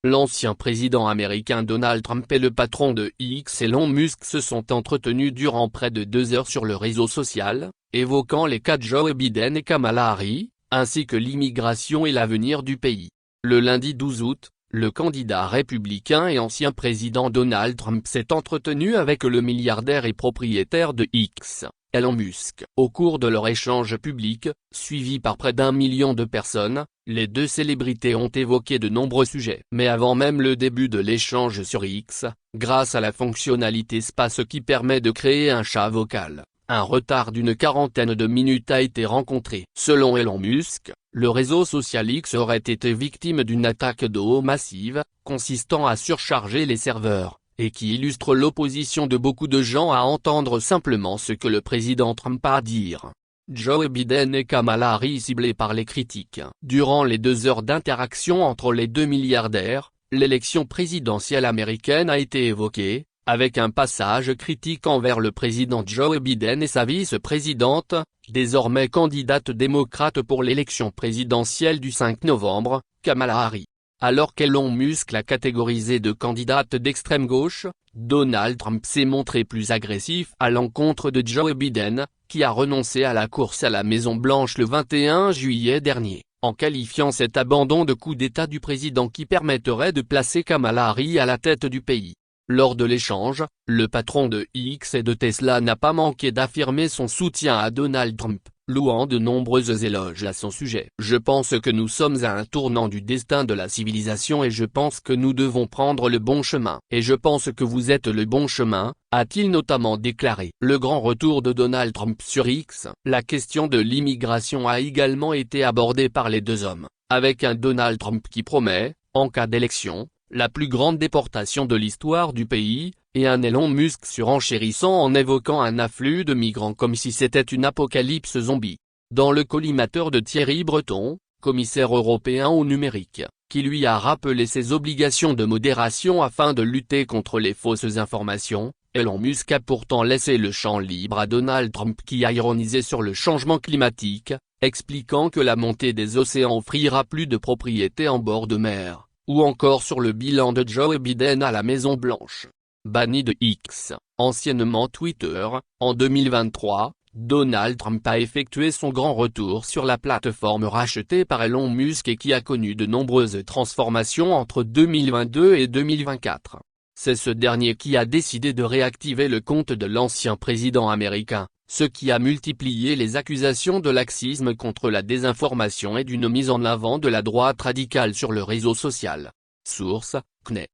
L'ancien président américain Donald Trump et le patron de X Elon Musk se sont entretenus durant près de 2 heures sur le réseau social, évoquant les cas de Joe Biden et Kamala Harris, ainsi que l'immigration et l'avenir du pays. Le lundi 12 août, le candidat républicain et ancien président Donald Trump s'est entretenu avec le milliardaire et propriétaire de X, Elon Musk. Au cours de leur échange public, suivi par près d'1 million de personnes, les deux célébrités ont évoqué de nombreux sujets. Mais avant même le début de l'échange sur X, grâce à la fonctionnalité Space qui permet de créer un chat vocal, un retard d'une quarantaine de minutes a été rencontré. Selon Elon Musk, le réseau social X aurait été victime d'une attaque de haut massive, consistant à surcharger les serveurs, et qui illustre l'opposition de beaucoup de gens à entendre simplement ce que le président Trump a à dire. Joe Biden et Kamala Harris ciblés par les critiques. Durant les 2 heures d'interaction entre les deux milliardaires, l'élection présidentielle américaine a été évoquée, avec un passage critique envers le président Joe Biden et sa vice-présidente, désormais candidate démocrate pour l'élection présidentielle du 5 novembre, Kamala Harris. Alors qu'Elon Musk l'a catégorisée de candidate d'extrême gauche, Donald Trump s'est montré plus agressif à l'encontre de Joe Biden, qui a renoncé à la course à la Maison-Blanche le 21 juillet dernier, en qualifiant cet abandon de coup d'État du président qui permettrait de placer Kamala Harris à la tête du pays. Lors de l'échange, le patron de X et de Tesla n'a pas manqué d'affirmer son soutien à Donald Trump, louant de nombreux éloges à son sujet. « Je pense que nous sommes à un tournant du destin de la civilisation et je pense que nous devons prendre le bon chemin. Et je pense que vous êtes le bon chemin », a-t-il notamment déclaré. Le grand retour de Donald Trump sur X. La question de l'immigration a également été abordée par les deux hommes, avec un Donald Trump qui promet, en cas d'élection, la plus grande déportation de l'histoire du pays, et un Elon Musk surenchérissant en évoquant un afflux de migrants comme si c'était une apocalypse zombie. Dans le collimateur de Thierry Breton, commissaire européen au numérique, qui lui a rappelé ses obligations de modération afin de lutter contre les fausses informations, Elon Musk a pourtant laissé le champ libre à Donald Trump qui a ironisé sur le changement climatique, expliquant que la montée des océans offrira plus de propriétés en bord de mer, ou encore sur le bilan de Joe Biden à la Maison-Blanche. Banni de X, anciennement Twitter, en 2023, Donald Trump a effectué son grand retour sur la plateforme rachetée par Elon Musk et qui a connu de nombreuses transformations entre 2022 et 2024. C'est ce dernier qui a décidé de réactiver le compte de l'ancien président américain, ce qui a multiplié les accusations de laxisme contre la désinformation et d'une mise en avant de la droite radicale sur le réseau social. Source, CNET.